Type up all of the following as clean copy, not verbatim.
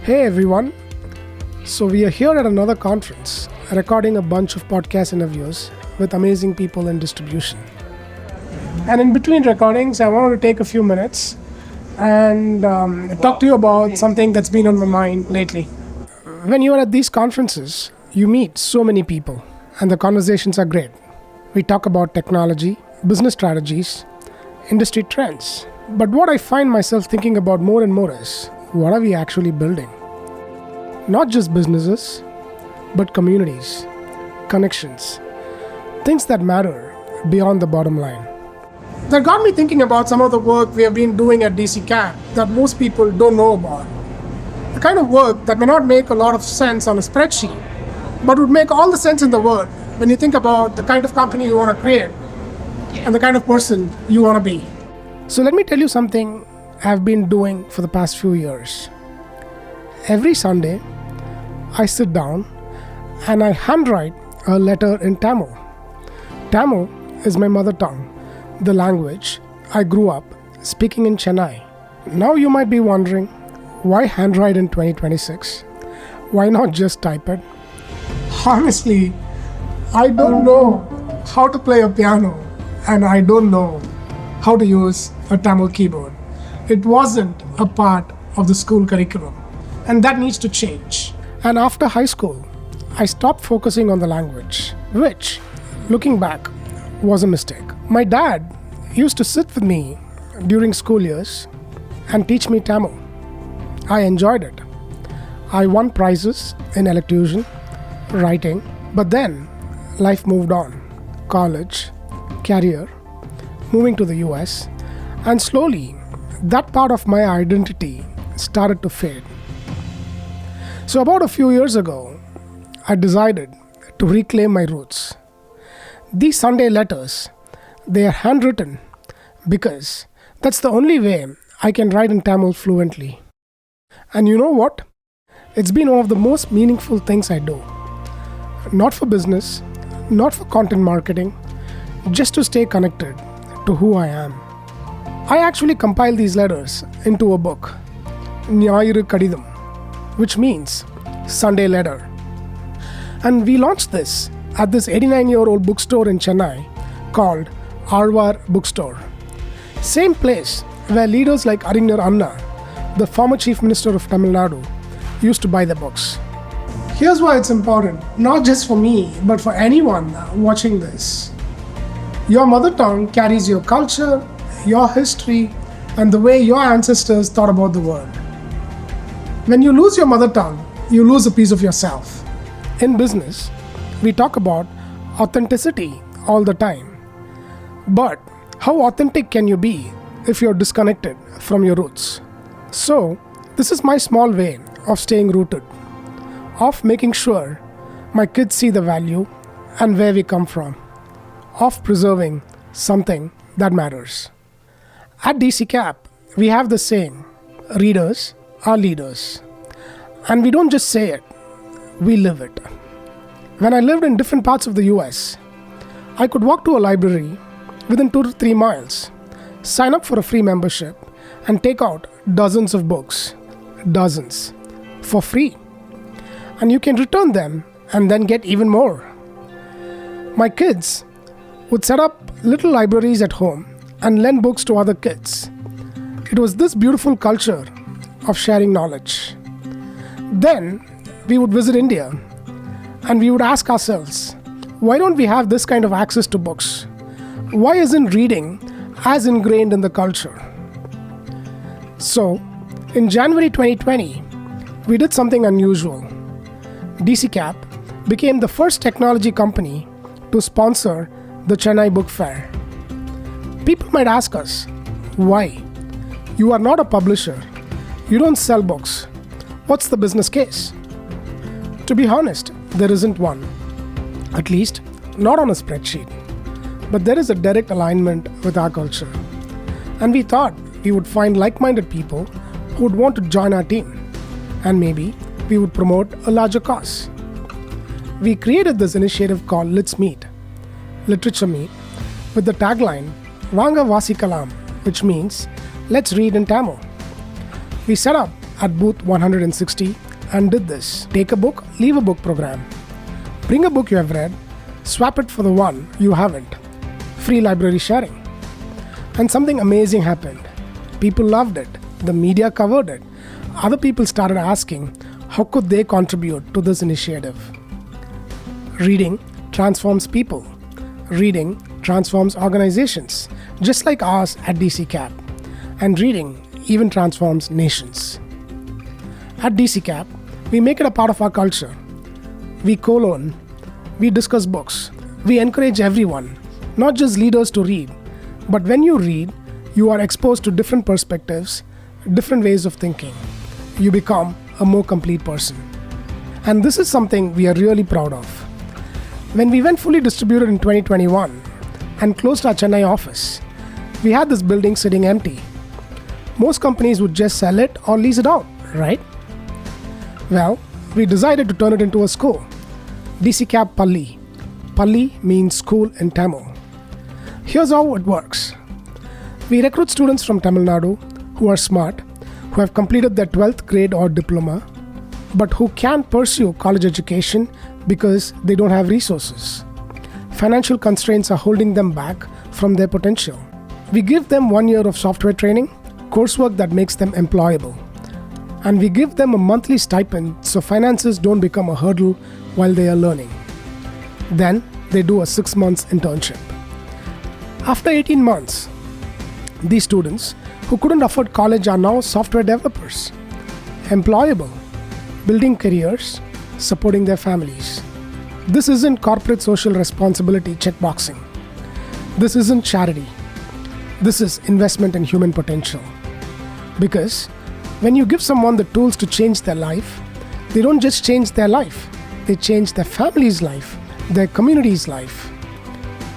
Hey everyone. So we are here at another conference, recording a bunch of podcast interviews with amazing people in distribution. And in between recordings, I wanted to take a few minutes and talk to you about something that's been on my mind lately. When you are at these conferences, you meet so many people and the conversations are great. We talk about technology, business strategies, industry trends. But what I find myself thinking about more and more is, what are we actually building? Not just businesses, but communities, connections, things that matter beyond the bottom line. That got me thinking about some of the work we have been doing at DCKAP that most people don't know about. The kind of work that may not make a lot of sense on a spreadsheet, but would make all the sense in the world when you think about the kind of company you want to create and the kind of person you want to be. So let me tell you something I've been doing for the past few years. Every Sunday, I sit down and I handwrite a letter in Tamil. Tamil is my mother tongue, the language I grew up speaking in Chennai. Now you might be wondering, why handwrite in 2026? Why not just type it? Honestly, I don't know how to play a piano and I don't know how to use a Tamil keyboard. It wasn't a part of the school curriculum, and that needs to change. And after high school, I stopped focusing on the language, which, looking back, was a mistake. My dad used to sit with me during school years and teach me Tamil. I enjoyed it. I won prizes in elocution, writing, but then life moved on. College, career, moving to the US, and slowly that part of my identity started to fade. So about a few years ago, I decided to reclaim my roots. These Sunday letters, they are handwritten because that's the only way I can write in Tamil fluently. And you know what? It's been one of the most meaningful things I do. Not for business, not for content marketing, just to stay connected to who I am. I actually compiled these letters into a book, Nyayiru Kadidam, which means Sunday letter. And we launched this at this 89-year-old bookstore in Chennai called Arvar Bookstore. Same place where leaders like Arinyar Anna, the former Chief Minister of Tamil Nadu, used to buy the books. Here's why it's important, not just for me, but for anyone watching this. Your mother tongue carries your culture, your history, and the way your ancestors thought about the world. When you lose your mother tongue, you lose a piece of yourself. In business, we talk about authenticity all the time. But how authentic can you be if you're disconnected from your roots? So, this is my small way of staying rooted, of making sure my kids see the value and where we come from, of preserving something that matters. At DCKAP, we have the saying, readers are leaders. And we don't just say it, we live it. When I lived in different parts of the US, I could walk to a library within 2 to 3 miles, sign up for a free membership, and take out dozens of books, dozens, for free. And you can return them and then get even more. My kids would set up little libraries at home and lend books to other kids. It was this beautiful culture of sharing knowledge. Then we would visit India and we would ask ourselves, why don't we have this kind of access to books? Why isn't reading as ingrained in the culture? So, in January 2020, we did something unusual. DCKAP became the first technology company to sponsor the Chennai Book Fair. People might ask us, why? You are not a publisher. You don't sell books. What's the business case? To be honest, there isn't one. At least, not on a spreadsheet. But there is a direct alignment with our culture. And we thought we would find like-minded people who would want to join our team. And maybe we would promote a larger cause. We created this initiative called Let's Meet, Literature Meet, with the tagline, Vanga Vasikalam, which means, let's read in Tamil. We set up at booth 160 and did this take a book, leave a book program. Bring a book you have read, swap it for the one you haven't. Free library sharing. And something amazing happened. People loved it. The media covered it. Other people started asking how could they contribute to this initiative. Reading transforms people. Reading transforms organizations, just like ours at DCKAP. And reading even transforms nations. At DCKAP, we make it a part of our culture. We co-learn, we discuss books, we encourage everyone, not just leaders to read, but when you read, you are exposed to different perspectives, different ways of thinking. You become a more complete person. And this is something we are really proud of. When we went fully distributed in 2021 and closed our Chennai office, we had this building sitting empty. Most companies would just sell it or lease it out, right? Well, we decided to turn it into a school. DCKAP Palli. Palli means school in Tamil. Here's how it works. We recruit students from Tamil Nadu who are smart, who have completed their 12th grade or diploma, but who can't pursue college education because they don't have resources. Financial constraints are holding them back from their potential. We give them 1 year of software training, coursework that makes them employable. And we give them a monthly stipend so finances don't become a hurdle while they are learning. Then they do a 6 months internship. After 18 months, these students who couldn't afford college are now software developers, employable, building careers, supporting their families. This isn't corporate social responsibility checkboxing. This isn't charity. This is investment in human potential. Because when you give someone the tools to change their life, they don't just change their life, they change their family's life, their community's life.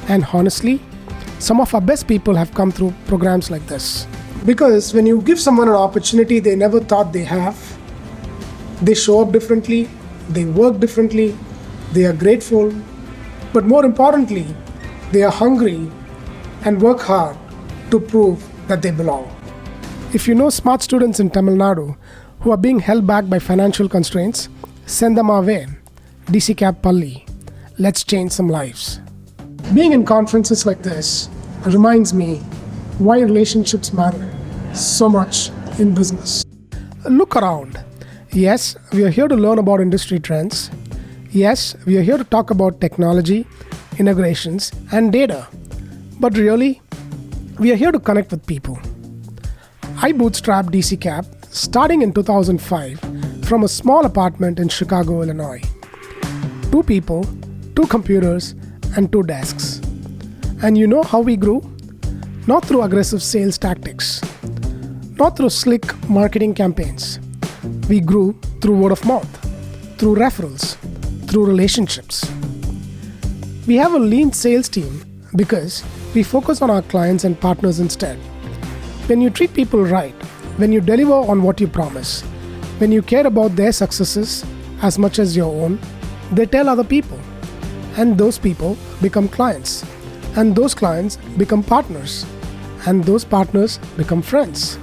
And honestly, some of our best people have come through programs like this. Because when you give someone an opportunity they never thought they have, they show up differently, they work differently, they are grateful, but more importantly, they are hungry and work hard to prove that they belong. If you know smart students in Tamil Nadu who are being held back by financial constraints, send them our way. DCKAP Palli. Let's change some lives. Being in conferences like this reminds me why relationships matter so much in business. Look around. Yes, we are here to learn about industry trends. Yes, we are here to talk about technology, integrations, and data. But really, we are here to connect with people. I bootstrapped DCKAP starting in 2005 from a small apartment in Chicago, Illinois. 2 people, 2 computers, and 2 desks. And you know how we grew? Not through aggressive sales tactics, not through slick marketing campaigns. We grew through word of mouth, through referrals, through relationships. We have a lean sales team because we focus on our clients and partners instead. When you treat people right, when you deliver on what you promise, when you care about their successes as much as your own, they tell other people. And those people become clients. And those clients become partners. And those partners become friends.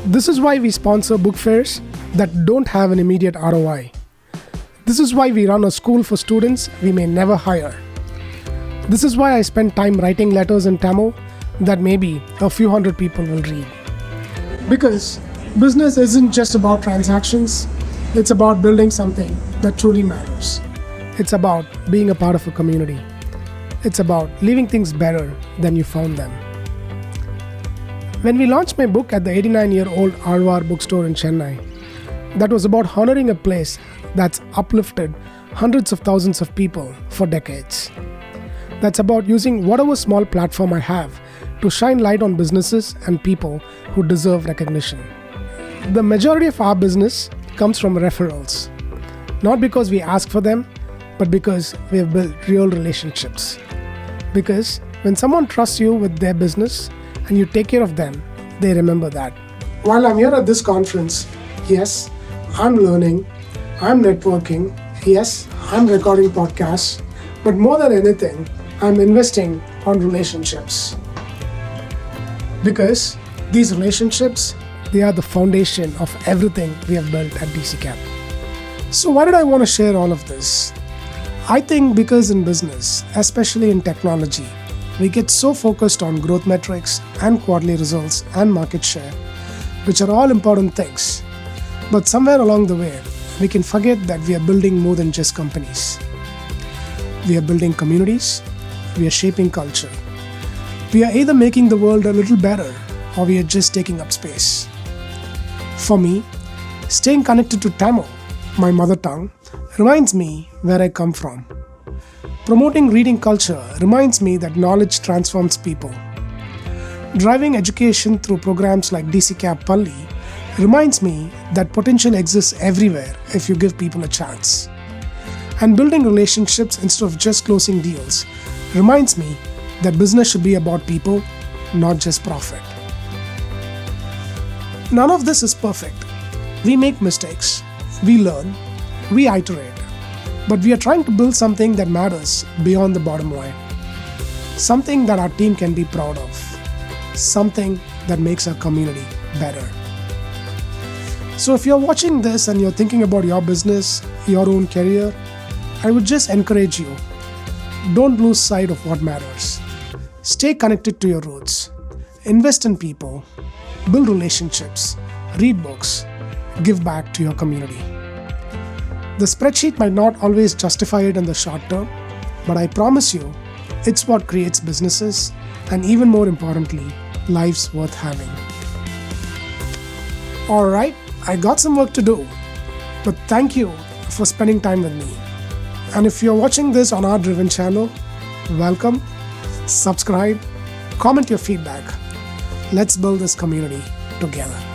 This is why we sponsor book fairs that don't have an immediate ROI. This is why we run a school for students we may never hire. This is why I spend time writing letters in Tamil that maybe a few hundred people will read. Because business isn't just about transactions, it's about building something that truly matters. It's about being a part of a community. It's about leaving things better than you found them. When we launched my book at the 89-year-old Alvar bookstore in Chennai, that was about honoring a place that's uplifted hundreds of thousands of people for decades. That's about using whatever small platform I have to shine light on businesses and people who deserve recognition. The majority of our business comes from referrals, not because we ask for them, but because we have built real relationships. Because when someone trusts you with their business and you take care of them, they remember that. While I'm here at this conference, yes, I'm learning, I'm networking, yes, I'm recording podcasts, but more than anything, I'm investing on relationships. Because these relationships They are the foundation of everything we have built at DCKAP. So why did I want to share all of this? I think because in business, especially in technology, we get so focused on growth metrics and quarterly results and market share, which are all important things. But somewhere along the way, we can forget that we are building more than just companies. We are building communities, we are shaping culture. We are either making the world a little better or we are just taking up space. For me, staying connected to Tamil, my mother tongue, reminds me where I come from. Promoting reading culture reminds me that knowledge transforms people. Driving education through programs like DCKAP Palli reminds me that potential exists everywhere if you give people a chance. And building relationships instead of just closing deals reminds me that business should be about people, not just profit. None of this is perfect. We make mistakes, we learn, we iterate. But we are trying to build something that matters beyond the bottom line. Something that our team can be proud of. Something that makes our community better. So if you're watching this and you're thinking about your business, your own career, I would just encourage you. Don't lose sight of what matters. Stay connected to your roots. Invest in people. Build relationships. Read books. Give back to your community. The spreadsheet might not always justify it in the short term, but I promise you, it's what creates businesses and even more importantly, lives worth having. Alright, I got some work to do, but thank you for spending time with me. And if you're watching this on our Driven channel, welcome, subscribe, comment your feedback. Let's build this community together.